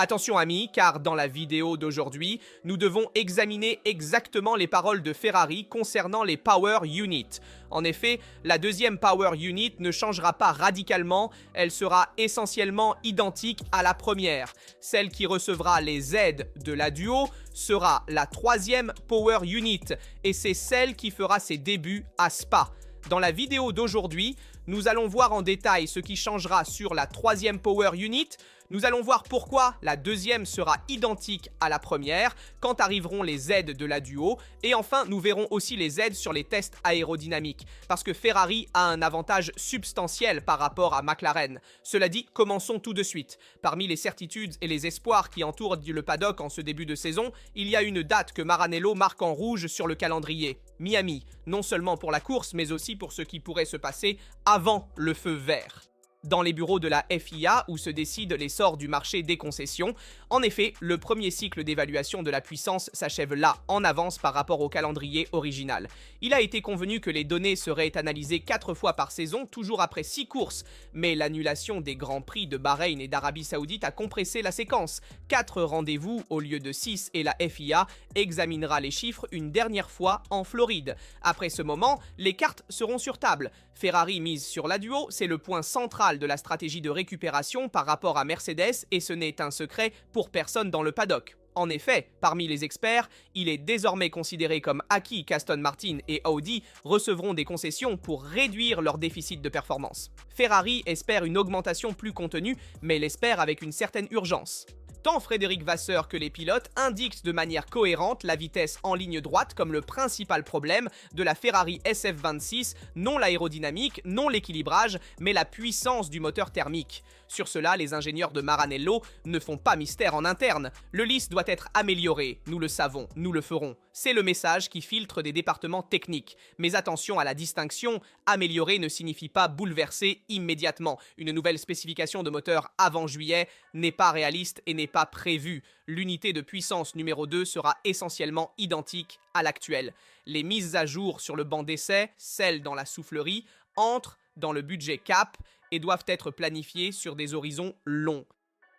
Attention amis, car dans la vidéo d'aujourd'hui, nous devons examiner exactement les paroles de Ferrari concernant les Power Units. En effet, la deuxième Power Unit ne changera pas radicalement, elle sera essentiellement identique à la première. Celle qui recevra les aides de la Duo sera la troisième Power Unit, et c'est celle qui fera ses débuts à Spa. Dans la vidéo d'aujourd'hui, nous allons voir en détail ce qui changera sur la troisième Power Unit. Nous allons voir pourquoi la deuxième sera identique à la première, quand arriveront les aides de la Duo, et enfin nous verrons aussi les aides sur les tests aérodynamiques, parce que Ferrari a un avantage substantiel par rapport à McLaren. Cela dit, commençons tout de suite. Parmi les certitudes et les espoirs qui entourent le paddock en ce début de saison, il y a une date que Maranello marque en rouge sur le calendrier. Miami, non seulement pour la course, mais aussi pour ce qui pourrait se passer avant le feu vert. Dans les bureaux de la FIA où se décide l'essor du marché des concessions. En effet, le premier cycle d'évaluation de la puissance s'achève là, en avance par rapport au calendrier original. Il a été convenu que les données seraient analysées 4 fois par saison, toujours après 6 courses, mais l'annulation des Grands Prix de Bahreïn et d'Arabie Saoudite a compressé la séquence. 4 rendez-vous au lieu de 6 et la FIA examinera les chiffres une dernière fois en Floride. Après ce moment, les cartes seront sur table. Ferrari mise sur la Duo, c'est le point central de la stratégie de récupération par rapport à Mercedes et ce n'est un secret pour personne dans le paddock. En effet, parmi les experts, il est désormais considéré comme acquis qu'Aston Martin et Audi recevront des concessions pour réduire leur déficit de performance. Ferrari espère une augmentation plus contenue, mais l'espère avec une certaine urgence. Tant Frédéric Vasseur que les pilotes indiquent de manière cohérente la vitesse en ligne droite comme le principal problème de la Ferrari SF26, non l'aérodynamique, non l'équilibrage, mais la puissance du moteur thermique. Sur cela, les ingénieurs de Maranello ne font pas mystère en interne. Le LIS doit être amélioré, nous le savons, nous le ferons. C'est le message qui filtre des départements techniques. Mais attention à la distinction, améliorer ne signifie pas bouleverser immédiatement. Une nouvelle spécification de moteur avant juillet n'est pas réaliste et n'est pas prévue. L'unité de puissance numéro 2 sera essentiellement identique à l'actuelle. Les mises à jour sur le banc d'essai, celles dans la soufflerie, entrent dans le budget cap et doivent être planifiées sur des horizons longs.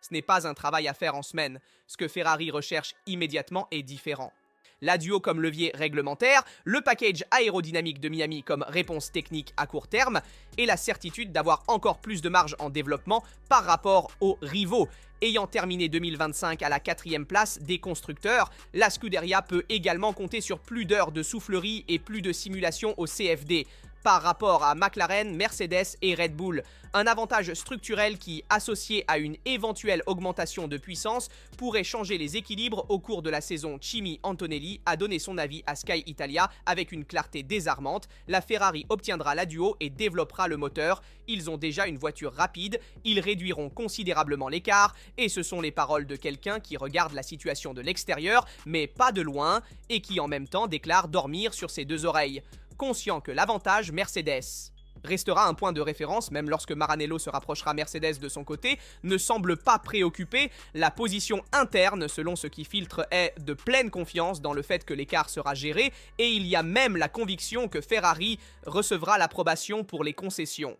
Ce n'est pas un travail à faire en semaine. Ce que Ferrari recherche immédiatement est différent. La Duo comme levier réglementaire, le package aérodynamique de Miami comme réponse technique à court terme et la certitude d'avoir encore plus de marge en développement par rapport aux rivaux. Ayant terminé 2025 à la 4e place des constructeurs, la Scuderia peut également compter sur plus d'heures de soufflerie et plus de simulation au CFD par rapport à McLaren, Mercedes et Red Bull. Un avantage structurel qui, associé à une éventuelle augmentation de puissance, pourrait changer les équilibres au cours de la saison. Kimi Antonelli a donné son avis à Sky Italia avec une clarté désarmante. La Ferrari obtiendra la Duo et développera le moteur. Ils ont déjà une voiture rapide, ils réduiront considérablement l'écart et ce sont les paroles de quelqu'un qui regarde la situation de l'extérieur, mais pas de loin, et qui en même temps déclare dormir sur ses deux oreilles. Conscient que l'avantage Mercedes restera un point de référence, même lorsque Maranello se rapprochera Mercedes de son côté, ne semble pas préoccupé. La position interne, selon ce qui filtre, est de pleine confiance dans le fait que l'écart sera géré, et il y a même la conviction que Ferrari recevra l'approbation pour les concessions.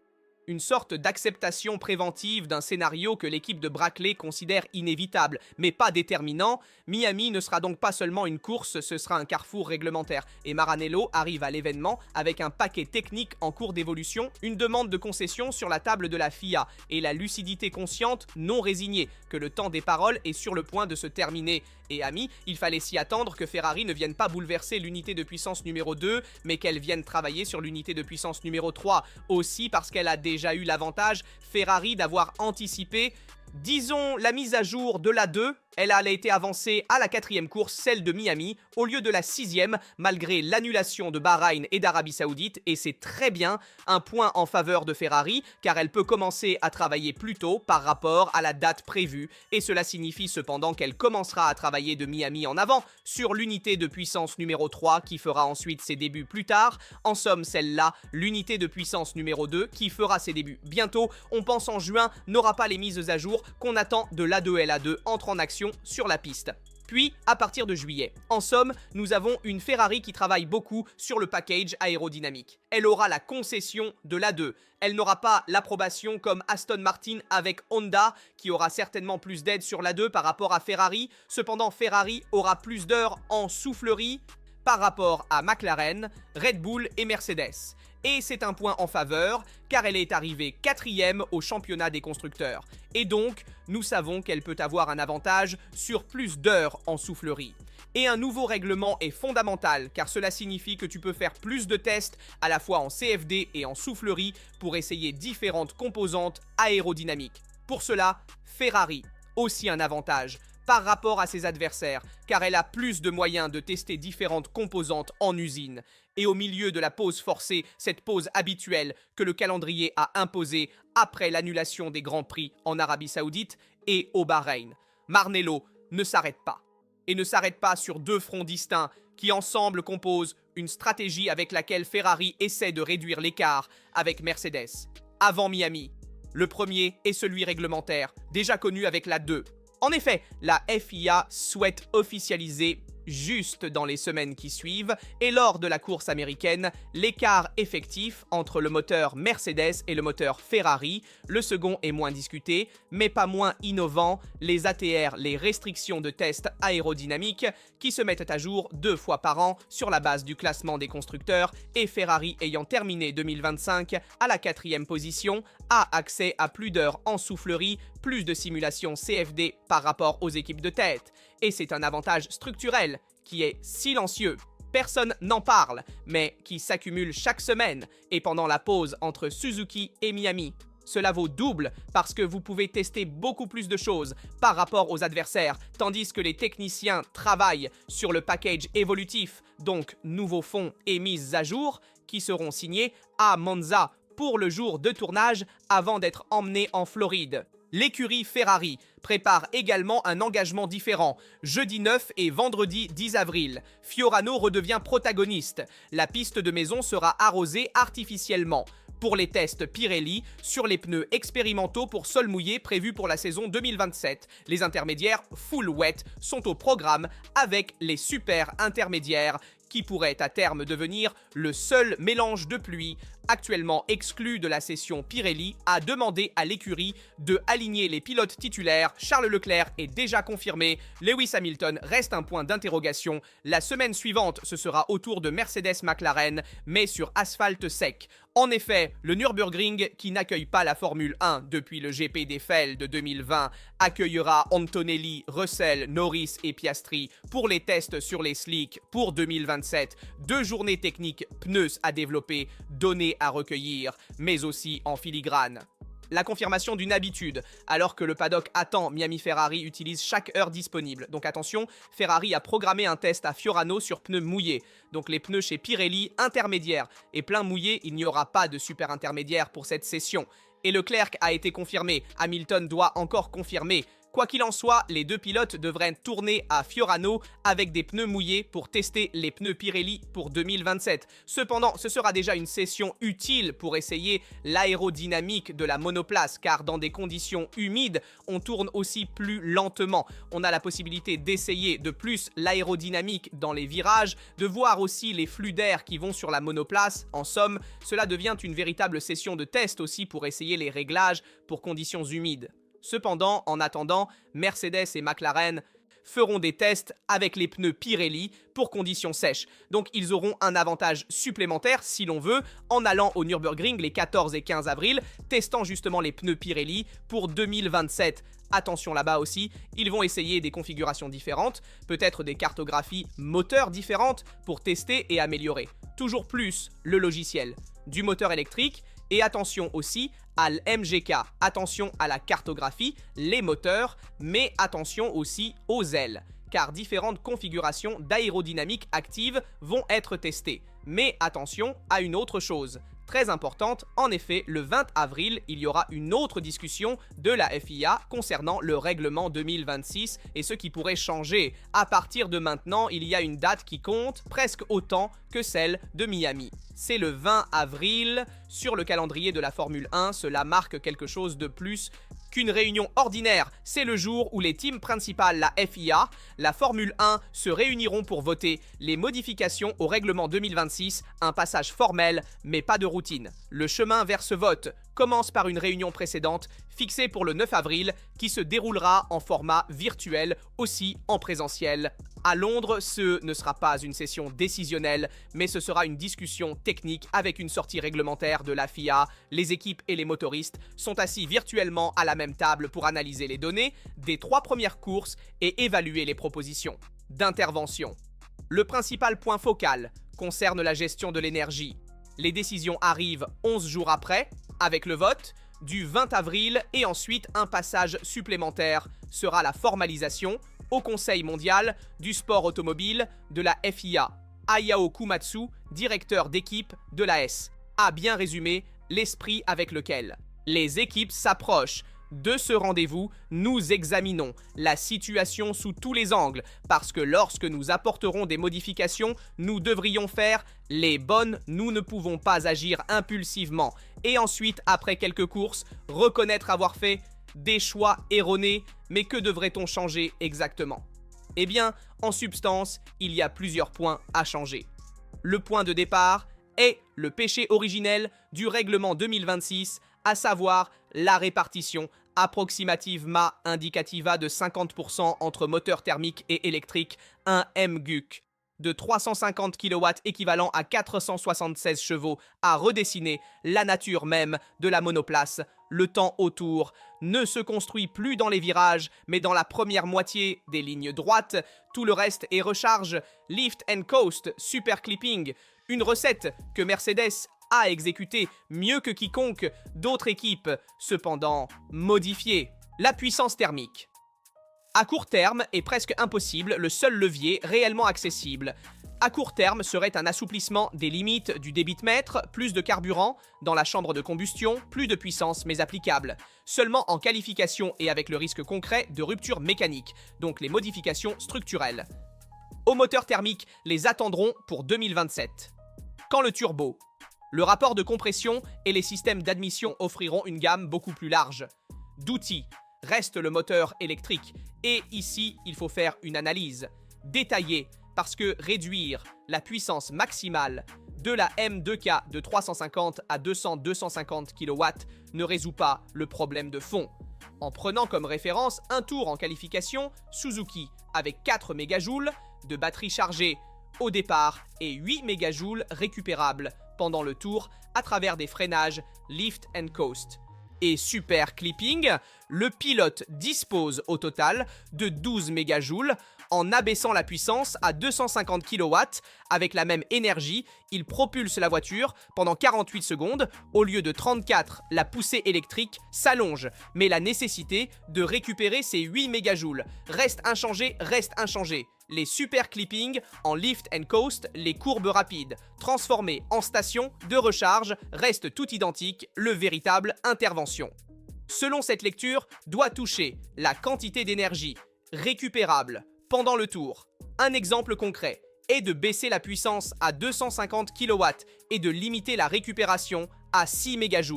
Une sorte d'acceptation préventive d'un scénario que l'équipe de Brackley considère inévitable, mais pas déterminant. Miami ne sera donc pas seulement une course, ce sera un carrefour réglementaire. Et Maranello arrive à l'événement avec un paquet technique en cours d'évolution, une demande de concession sur la table de la FIA et la lucidité consciente, non résignée, que le temps des paroles est sur le point de se terminer. Et amis, il fallait s'y attendre que Ferrari ne vienne pas bouleverser l'unité de puissance numéro 2, mais qu'elle vienne travailler sur l'unité de puissance numéro 3, aussi parce qu'elle a déjà eu l'avantage, Ferrari, d'avoir anticipé, disons, la mise à jour de la 2. Elle a été avancée à la 4e course, celle de Miami, au lieu de la 6e, malgré l'annulation de Bahreïn et d'Arabie Saoudite, et c'est très bien, un point en faveur de Ferrari, car elle peut commencer à travailler plus tôt par rapport à la date prévue, et cela signifie cependant qu'elle commencera à travailler de Miami en avant, sur l'unité de puissance numéro 3, qui fera ensuite ses débuts plus tard, en somme celle-là, l'unité de puissance numéro 2, qui fera ses débuts bientôt, on pense en juin, n'aura pas les mises à jour qu'on attend de l'A2 et l'A2 entre en action sur la piste. puis à partir de juillet. En somme, nous avons une Ferrari qui travaille beaucoup sur le package aérodynamique. Elle aura la concession de l'A2. Elle n'aura pas l'approbation comme Aston Martin avec Honda, qui aura certainement plus d'aide sur l'A2 par rapport à Ferrari. Cependant, Ferrari aura plus d'heures en soufflerie par rapport à McLaren, Red Bull et Mercedes. Et c'est un point en faveur, car elle est arrivée 4e au championnat des constructeurs. Et donc, nous savons qu'elle peut avoir un avantage sur plus d'heures en soufflerie. Et un nouveau règlement est fondamental, car cela signifie que tu peux faire plus de tests, à la fois en CFD et en soufflerie, pour essayer différentes composantes aérodynamiques. Pour cela, Ferrari, aussi un avantage par rapport à ses adversaires, car elle a plus de moyens de tester différentes composantes en usine. Et au milieu de la pause forcée, cette pause habituelle que le calendrier a imposée après l'annulation des Grands Prix en Arabie Saoudite et au Bahreïn, Maranello ne s'arrête pas. Et ne s'arrête pas sur deux fronts distincts qui ensemble composent une stratégie avec laquelle Ferrari essaie de réduire l'écart avec Mercedes. Avant Miami, le premier est celui réglementaire, déjà connu avec la 2. En effet, la FIA souhaite officialiser juste dans les semaines qui suivent, et lors de la course américaine, l'écart effectif entre le moteur Mercedes et le moteur Ferrari, le second est moins discuté, mais pas moins innovant, les ATR, les restrictions de tests aérodynamiques, qui se mettent à jour 2 fois par an sur la base du classement des constructeurs, et Ferrari ayant terminé 2025 à la 4e position, a accès à plus d'heures en soufflerie, plus de simulations CFD par rapport aux équipes de tête. Et c'est un avantage structurel qui est silencieux. Personne n'en parle, mais qui s'accumule chaque semaine et pendant la pause entre Suzuki et Miami. Cela vaut double parce que vous pouvez tester beaucoup plus de choses par rapport aux adversaires, tandis que les techniciens travaillent sur le package évolutif, donc nouveaux fonds et mises à jour, qui seront signés à Monza pour le jour de tournage avant d'être emmenés en Floride. L'écurie Ferrari prépare également un engagement différent. Jeudi 9 et vendredi 10 avril, Fiorano redevient protagoniste. La piste de maison sera arrosée artificiellement pour les tests Pirelli sur les pneus expérimentaux pour sol mouillé prévus pour la saison 2027. Les intermédiaires full wet sont au programme avec les super intermédiaires qui pourrait à terme devenir le seul mélange de pluie actuellement exclu de la session Pirelli, a demandé à l'écurie de aligner les pilotes titulaires. Charles Leclerc est déjà confirmé, Lewis Hamilton reste un point d'interrogation. La semaine suivante, ce sera au tour de Mercedes-McLaren, mais sur asphalte sec. En effet, le Nürburgring, qui n'accueille pas la Formule 1 depuis le GP d'Eiffel de 2020, accueillera Antonelli, Russell, Norris et Piastri pour les tests sur les slicks pour 2027. 2 journées techniques, pneus à développer, données à recueillir, mais aussi en filigrane. La confirmation d'une habitude, alors que le paddock attend, Miami Ferrari utilise chaque heure disponible. Donc attention, Ferrari a programmé un test à Fiorano sur pneus mouillés. Donc les pneus chez Pirelli intermédiaires. Et plein mouillé, il n'y aura pas de super intermédiaire pour cette session. Et Leclerc a été confirmé, Hamilton doit encore confirmer. Quoi qu'il en soit, les 2 pilotes devraient tourner à Fiorano avec des pneus mouillés pour tester les pneus Pirelli pour 2027. Cependant, ce sera déjà une session utile pour essayer l'aérodynamique de la monoplace, car dans des conditions humides, on tourne aussi plus lentement. On a la possibilité d'essayer de plus l'aérodynamique dans les virages, de voir aussi les flux d'air qui vont sur la monoplace. En somme, cela devient une véritable session de test aussi pour essayer les réglages pour conditions humides. Cependant, en attendant, Mercedes et McLaren feront des tests avec les pneus Pirelli pour conditions sèches. Donc ils auront un avantage supplémentaire, si l'on veut, en allant au Nürburgring les 14 et 15 avril, testant justement les pneus Pirelli pour 2027. Attention là-bas aussi, ils vont essayer des configurations différentes, peut-être des cartographies moteurs différentes pour tester et améliorer. Toujours plus le logiciel du moteur électrique. Et attention aussi à l'MGK, attention à la cartographie, les moteurs, mais attention aussi aux ailes, car différentes configurations d'aérodynamique active vont être testées. Mais attention à une autre chose, très importante, en effet, le 20 avril, il y aura une autre discussion de la FIA concernant le règlement 2026 et ce qui pourrait changer. À partir de maintenant, il y a une date qui compte presque autant que celle de Miami. C'est le 20 avril, sur le calendrier de la Formule 1, cela marque quelque chose de plus qu'une réunion ordinaire, c'est le jour où les teams principales, la FIA, la Formule 1, se réuniront pour voter les modifications au règlement 2026, un passage formel, mais pas de routine. Le chemin vers ce vote commence par une réunion précédente, fixée pour le 9 avril, qui se déroulera en format virtuel, aussi en présentiel. À Londres, ce ne sera pas une session décisionnelle, mais ce sera une discussion technique avec une sortie réglementaire de la FIA. Les équipes et les motoristes sont assis virtuellement à la même table pour analyser les données des 3 premières courses et évaluer les propositions d'intervention. Le principal point focal concerne la gestion de l'énergie. Les décisions arrivent 11 jours après, avec le vote du 20 avril et ensuite un passage supplémentaire sera la formalisation au Conseil mondial du sport automobile de la FIA. Ayao Kumatsu, directeur d'équipe de l'AS, a bien résumé l'esprit avec lequel les équipes s'approchent de ce rendez-vous. Nous examinons la situation sous tous les angles parce que lorsque nous apporterons des modifications, nous devrions faire les bonnes. Nous ne pouvons pas agir impulsivement et ensuite, après quelques courses, reconnaître avoir fait des choix erronés. Mais que devrait-on changer exactement? Eh bien, en substance, il y a plusieurs points à changer. Le point de départ est le péché originel du règlement 2026, à savoir la répartition approximativement indicativa de 50% entre moteur thermique et électrique, un MGUC de 350 kW équivalent à 476 chevaux a redessiné la nature même de la monoplace. Le temps autour ne se construit plus dans les virages, mais dans la première moitié des lignes droites. Tout le reste est recharge, lift and coast, super clipping, une recette que Mercedes a exécutée mieux que quiconque d'autres équipes, cependant modifiée. La puissance thermique. À court terme est presque impossible, le seul levier réellement accessible à court terme serait un assouplissement des limites du débit de mètre, plus de carburant dans la chambre de combustion, plus de puissance mais applicable seulement en qualification et avec le risque concret de rupture mécanique, donc les modifications structurelles. Aux moteurs thermiques, les attendront pour 2027. Quand le turbo, le rapport de compression et les systèmes d'admission offriront une gamme beaucoup plus large d'outils. Reste le moteur électrique et ici, il faut faire une analyse détaillée parce que réduire la puissance maximale de la M2K de 350 à 200-250 kW ne résout pas le problème de fond. En prenant comme référence un tour en qualification, Suzuki avec 4 MJ de batterie chargée au départ et 8 MJ récupérables pendant le tour à travers des freinages lift and coast. Et super clipping, le pilote dispose au total de 12 MJ en abaissant la puissance à 250 kW. Avec la même énergie, il propulse la voiture pendant 48 secondes. Au lieu de 34, la poussée électrique s'allonge, mais la nécessité de récupérer ces 8 MJ reste inchangée. Les super clipping en lift and coast, les courbes rapides, transformées en station de recharge, restent tout identiques, le véritable intervention. Selon cette lecture, doit toucher la quantité d'énergie récupérable pendant le tour. Un exemple concret est de baisser la puissance à 250 kW et de limiter la récupération à 6 MJ.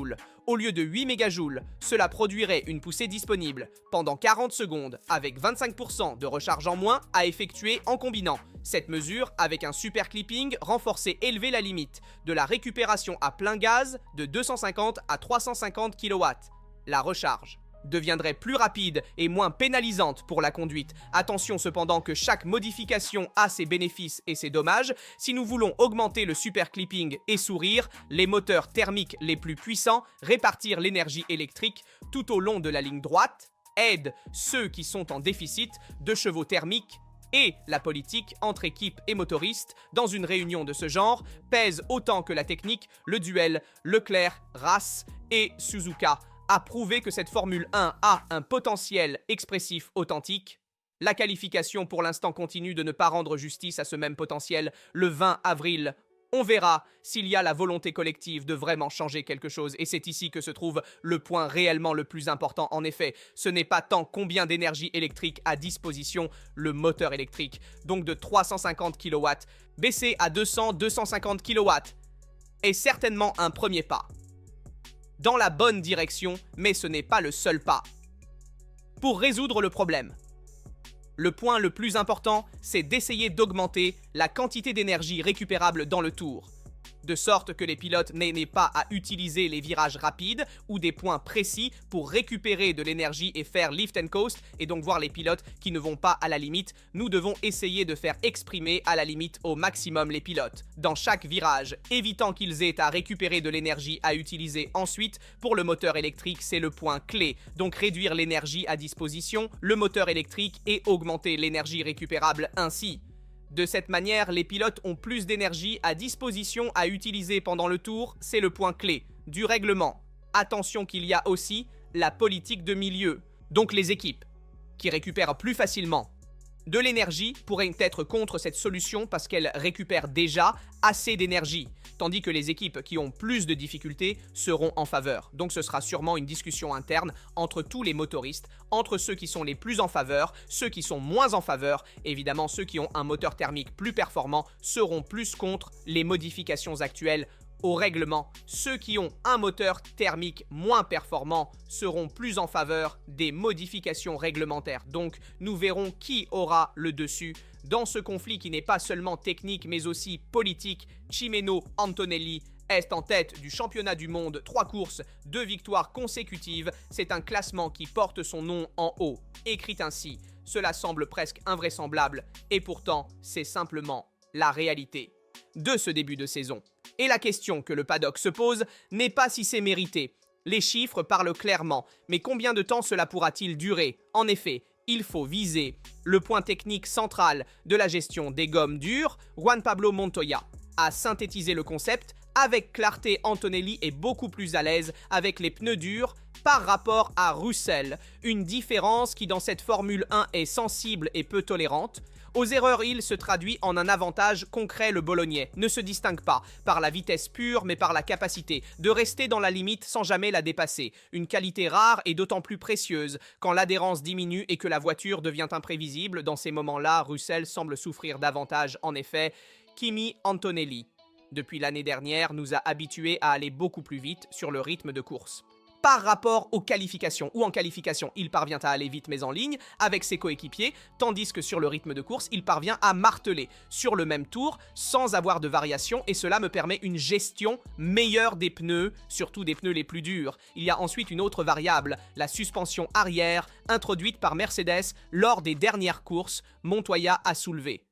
Au lieu de 8 MJ, cela produirait une poussée disponible pendant 40 secondes avec 25% de recharge en moins à effectuer en combinant. Cette mesure, avec un super clipping renforcé, élevait la limite de la récupération à plein gaz de 250 à 350 kW. La recharge deviendrait plus rapide et moins pénalisante pour la conduite. Attention cependant que chaque modification a ses bénéfices et ses dommages. Si nous voulons augmenter le super clipping et sourire, les moteurs thermiques les plus puissants, répartir l'énergie électrique tout au long de la ligne droite, aident ceux qui sont en déficit de chevaux thermiques. Et la politique entre équipes et motoristes dans une réunion de ce genre pèse autant que la technique. Le duel Leclerc, Haas et Suzuka a prouvé que cette Formule 1 a un potentiel expressif authentique. La qualification pour l'instant continue de ne pas rendre justice à ce même potentiel. Le 20 avril, on verra s'il y a la volonté collective de vraiment changer quelque chose. Et c'est ici que se trouve le point réellement le plus important. En effet, ce n'est pas tant combien d'énergie électrique à disposition le moteur électrique, donc de 350 kW, baissé à 200-250 kW, est certainement un premier pas dans la bonne direction, mais ce n'est pas le seul pas. pour résoudre le problème. Le point le plus important, c'est d'essayer d'augmenter la quantité d'énergie récupérable dans le tour, de sorte que les pilotes n'aient pas à utiliser les virages rapides ou des points précis pour récupérer de l'énergie et faire lift and coast, et donc voir les pilotes qui ne vont pas à la limite. Nous devons essayer de faire exprimer à la limite au maximum les pilotes dans chaque virage, évitant qu'ils aient à récupérer de l'énergie à utiliser ensuite. Pour le moteur électrique, c'est le point clé, donc réduire l'énergie à disposition, le moteur électrique, et augmenter l'énergie récupérable ainsi. De cette manière, les pilotes ont plus d'énergie à disposition à utiliser pendant le tour, c'est le point clé du règlement. Attention qu'il y a aussi la politique de milieu, donc les équipes, qui récupèrent plus facilement de l'énergie pourraient être contre cette solution parce qu'elles récupèrent déjà assez d'énergie, tandis que les équipes qui ont plus de difficultés seront en faveur. Donc ce sera sûrement une discussion interne entre tous les motoristes, entre ceux qui sont les plus en faveur, ceux qui sont moins en faveur. Évidemment, ceux qui ont un moteur thermique plus performant seront plus contre les modifications actuelles au règlement. Ceux qui ont un moteur thermique moins performant seront plus en faveur des modifications réglementaires. Donc, nous verrons qui aura le dessus dans ce conflit qui n'est pas seulement technique mais aussi politique. Cimeno Antonelli est en tête du championnat du monde, 3 courses, 2 victoires consécutives. C'est un classement qui porte son nom en haut, écrit ainsi. Cela semble presque invraisemblable et pourtant, c'est simplement la réalité de ce début de saison. Et la question que le paddock se pose n'est pas si c'est mérité. Les chiffres parlent clairement, mais combien de temps cela pourra-t-il durer? En effet, il faut viser le point technique central de la gestion des gommes dures. Juan Pablo Montoya a synthétisé le concept. Avec clarté, Antonelli est beaucoup plus à l'aise avec les pneus durs par rapport à Russell. Une différence qui dans cette Formule 1 est sensible et peu tolérante. Aux erreurs, il se traduit en un avantage concret. Le Bolognais ne se distingue pas par la vitesse pure, mais par la capacité de rester dans la limite sans jamais la dépasser. Une qualité rare et d'autant plus précieuse quand l'adhérence diminue et que la voiture devient imprévisible. Dans ces moments-là, Russell semble souffrir davantage. En effet, Kimi Antonelli, depuis l'année dernière, nous a habitués à aller beaucoup plus vite sur le rythme de course. Par rapport aux qualifications, ou en qualification, il parvient à aller vite mais en ligne avec ses coéquipiers, tandis que sur le rythme de course, il parvient à marteler sur le même tour sans avoir de variation, et cela me permet une gestion meilleure des pneus, surtout des pneus les plus durs. Il y a ensuite une autre variable, la suspension arrière, introduite par Mercedes lors des dernières courses. Montoya a soulevé